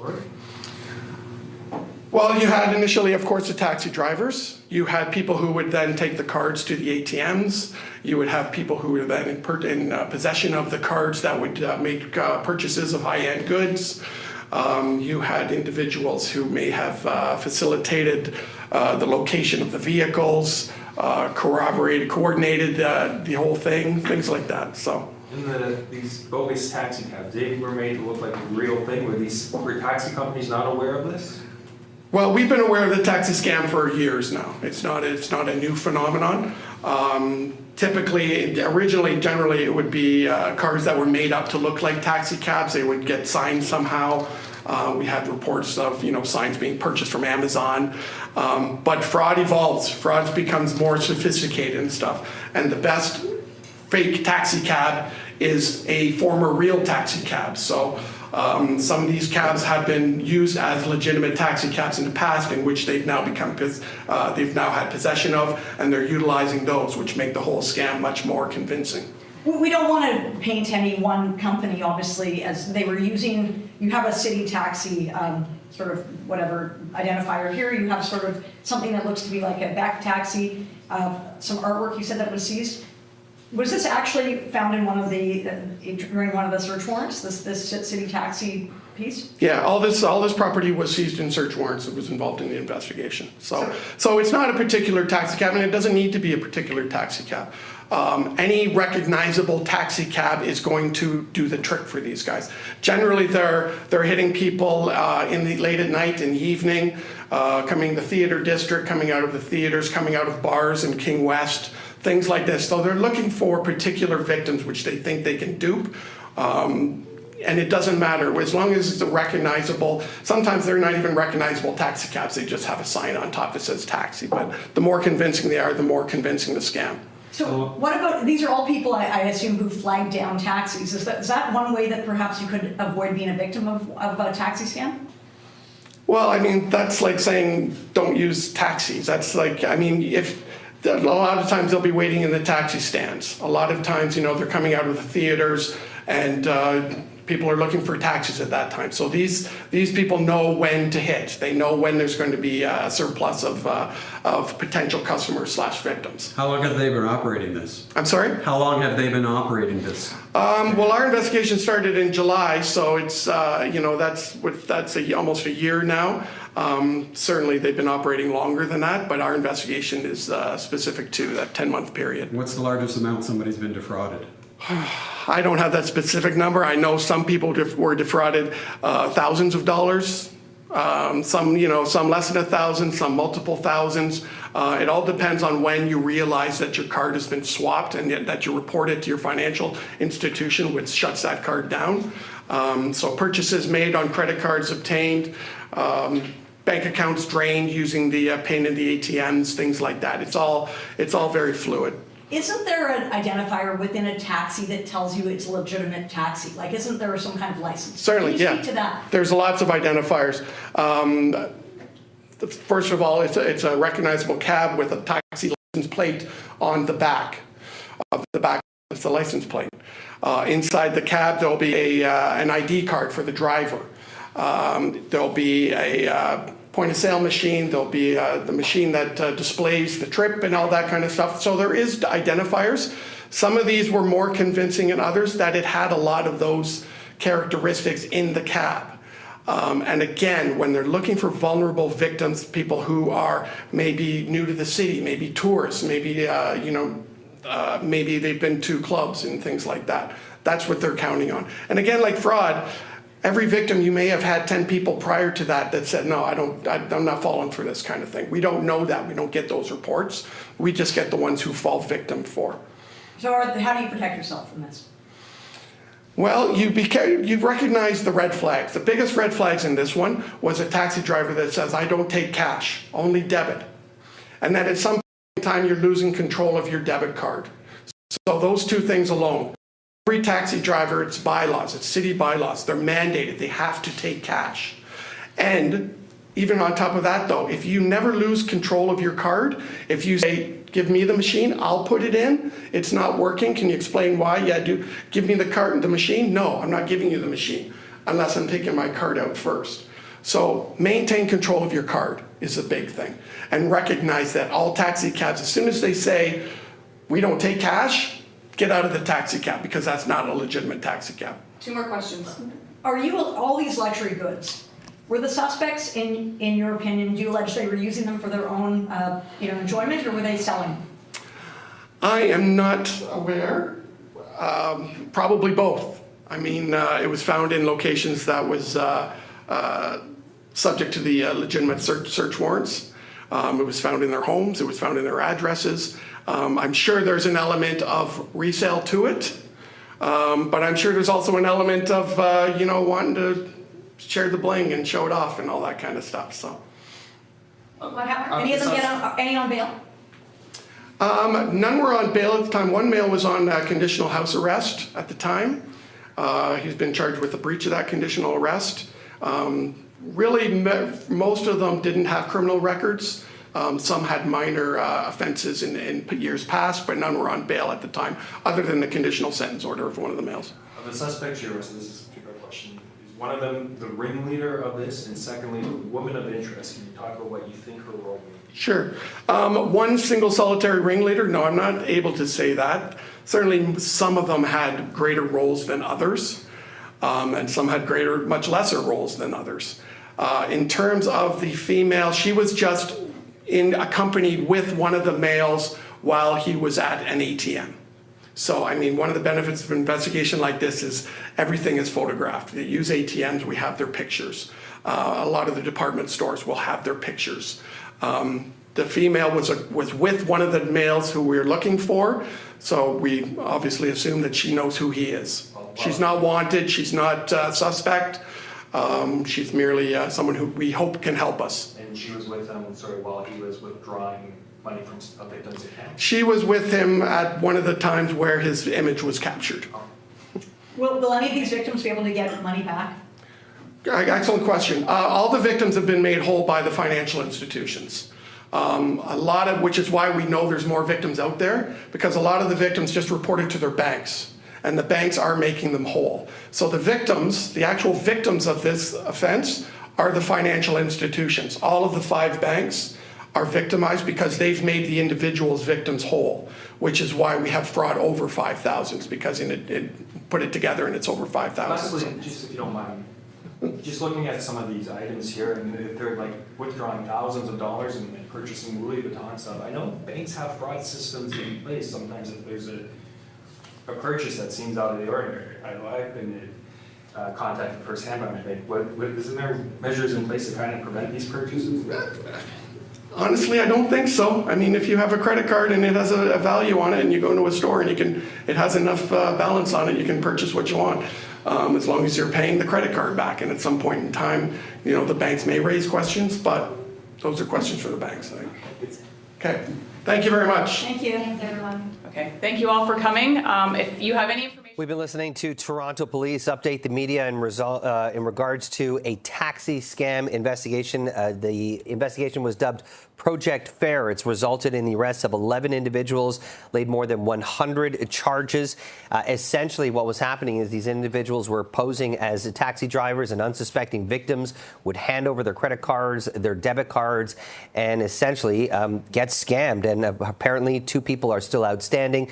story? Well, you had initially, of course, the taxi drivers. You had people who would then take the cards to the ATMs. You would have people who were then in possession of the cards that would make purchases of high-end goods. You had individuals who may have facilitated the location of the vehicles, coordinated the whole thing, things like that. So. And these bogus taxi cabs, they were made to look like a real thing. Were taxi companies not aware of this? Well, we've been aware of the taxi scam for years now. It's not a new phenomenon. Typically, originally, generally, it would be cars that were made up to look like taxi cabs. They would get signed somehow. We had reports of signs being purchased from Amazon. But fraud evolves. Fraud becomes more sophisticated and stuff. And the best fake taxi cab is a former real taxi cab. So some of these cabs have been used as legitimate taxi cabs in the past, in which they've now had possession of, and they're utilizing those, which make the whole scam much more convincing. We don't want to paint any one company, obviously, as they were using. You have a city taxi sort of whatever identifier here. You have sort of something that looks to be like a back taxi. Some artwork you said that was seized. Was this actually found in one of the during one of the search warrants? This city taxi piece? Yeah, all this property was seized in search warrants that was involved in the investigation. So it's not a particular taxi cab, and it doesn't need to be a particular taxi cab. Any recognizable taxi cab is going to do the trick for these guys. Generally, they're hitting people late at night, in the evening, coming the theater district, coming out of the theaters, coming out of bars in King West. Things like this. So they're looking for particular victims which they think they can dupe. And it doesn't matter, as long as it's a recognizable, sometimes they're not even recognizable taxi cabs, they just have a sign on top that says taxi. But the more convincing they are, the more convincing the scam. So what about, these are all people I assume who flag down taxis. Is that one way that perhaps you could avoid being a victim of a taxi scam? Well, I mean, that's like saying don't use taxis. That's like, I mean, a lot of times they'll be waiting in the taxi stands. A lot of times, they're coming out of the theaters, and people are looking for taxis at that time. So these people know when to hit. They know when there's going to be a surplus of potential customers / victims. How long have they been operating this? I'm sorry? How long have they been operating this? Well, our investigation started in July, so it's that's almost a year now. Certainly they've been operating longer than that, but our investigation is specific to that 10-month period. What's the largest amount somebody's been defrauded? I don't have that specific number. I know some people were defrauded thousands of dollars. Some less than 1,000, some multiple thousands. It all depends on when you realize that your card has been swapped and that you report it to your financial institution, which shuts that card down. So purchases made on credit cards obtained, bank accounts drained using the PIN in the ATMs, things like that. It's all very fluid. Isn't there an identifier within a taxi that tells you it's a legitimate taxi? Like, isn't there some kind of license? Certainly, Can you yeah. speak to that? There's lots of identifiers. First of all, it's a recognizable cab with a taxi license plate on the back. It's the license plate. Inside the cab, there'll be an ID card for the driver. There'll be a point-of-sale machine. There'll be the machine that displays the trip and all that kind of stuff. So there is identifiers. Some of these were more convincing than others, that it had a lot of those characteristics in the cab. And again, when they're looking for vulnerable victims, people who are maybe new to the city, maybe tourists, maybe maybe they've been to clubs and things like that. That's what they're counting on. And again, like fraud, every victim, you may have had 10 people prior to that said, no, I'm not falling for this kind of thing. We don't know that. We don't get those reports. We just get the ones who fall victim for. So how do you protect yourself from this? Well, you recognize the red flags. The biggest red flags in this one was a taxi driver that says, I don't take cash, only debit. And that at some point in time, you're losing control of your debit card. So those two things alone. Every taxi driver, it's bylaws, it's city bylaws, they're mandated, they have to take cash. And even on top of that though, if you never lose control of your card, if you say, give me the machine, I'll put it in, it's not working, can you explain why? Yeah, give me the card and the machine? No, I'm not giving you the machine unless I'm taking my card out first. So maintain control of your card is a big thing. And recognize that all taxi cabs, as soon as they say, we don't take cash, get out of the taxi cab, because that's not a legitimate taxi cab. 2 more questions. Are you, all these luxury goods, were the suspects, in your opinion, do you allege they were using them for their own enjoyment, or were they selling? I am not aware. Probably both. I mean, it was found in locations that was subject to the legitimate search warrants. It was found in their homes. It was found in their addresses. I'm sure there's an element of resale to it, but I'm sure there's also an element of, wanting to share the bling and show it off and all that kind of stuff. So, What happened? Any of them get any on bail? none were on bail at the time. One male was on conditional house arrest at the time. He's been charged with a breach of that conditional arrest. Most of them didn't have criminal records. Some had minor offenses in years past, but none were on bail at the time, other than the conditional sentence order of one of the males. Of the suspects you arrested, this is a particular question. Is one of them the ringleader of this? And secondly, the woman of interest. Can you talk about what you think her role may be? Sure. One single solitary ringleader? No, I'm not able to say that. Certainly some of them had greater roles than others, and some had much lesser roles than others. In terms of the female, she was just accompanied with one of the males while he was at an ATM. So, I mean, one of the benefits of an investigation like this is everything is photographed. They use ATMs, we have their pictures. A lot of the department stores will have their pictures. The female was with one of the males who we were looking for, so we obviously assume that she knows who he is. She's not wanted, she's not suspect. She's merely someone who we hope can help us. And she was with him while he was withdrawing money from a victim's account? She was with him at one of the times where his image was captured. Will any of these victims be able to get money back? Excellent question. All the victims have been made whole by the financial institutions. Which is why we know there's more victims out there, because a lot of the victims just reported to their banks, and the banks are making them whole. So the victims, the actual victims of this offense, are the financial institutions. All of the 5 banks are victimized because they've made the individual's victims whole, which is why we have fraud over 5,000, because it put it together and it's over 5,000. Lastly, just if you don't mind, just looking at some of these items here, and if they're like withdrawing thousands of dollars and purchasing Louis Vuitton stuff, I know banks have fraud systems in place. Sometimes if there's a purchase that seems out of the ordinary, I've been contacted firsthand by my bank. Isn't there measures in place to kind of prevent these purchases? Honestly, I don't think so. I mean, if you have a credit card and it has a value on it, and you go into a store and it has enough balance on it, you can purchase what you want, as long as you're paying the credit card back. And at some point in time, the banks may raise questions, but those are questions for the banks. Okay. Thank you very much. Thank you. Thanks, everyone. Okay, thank you all for coming. If you have any information. We've been listening to Toronto police update the media in regards to a taxi scam investigation. The investigation was dubbed Project Fair. It's resulted in the arrest of 11 individuals, laid more than 100 charges. Essentially, what was happening is these individuals were posing as taxi drivers, and unsuspecting victims would hand over their credit cards, their debit cards, and essentially get scammed. And apparently 2 people are still outstanding.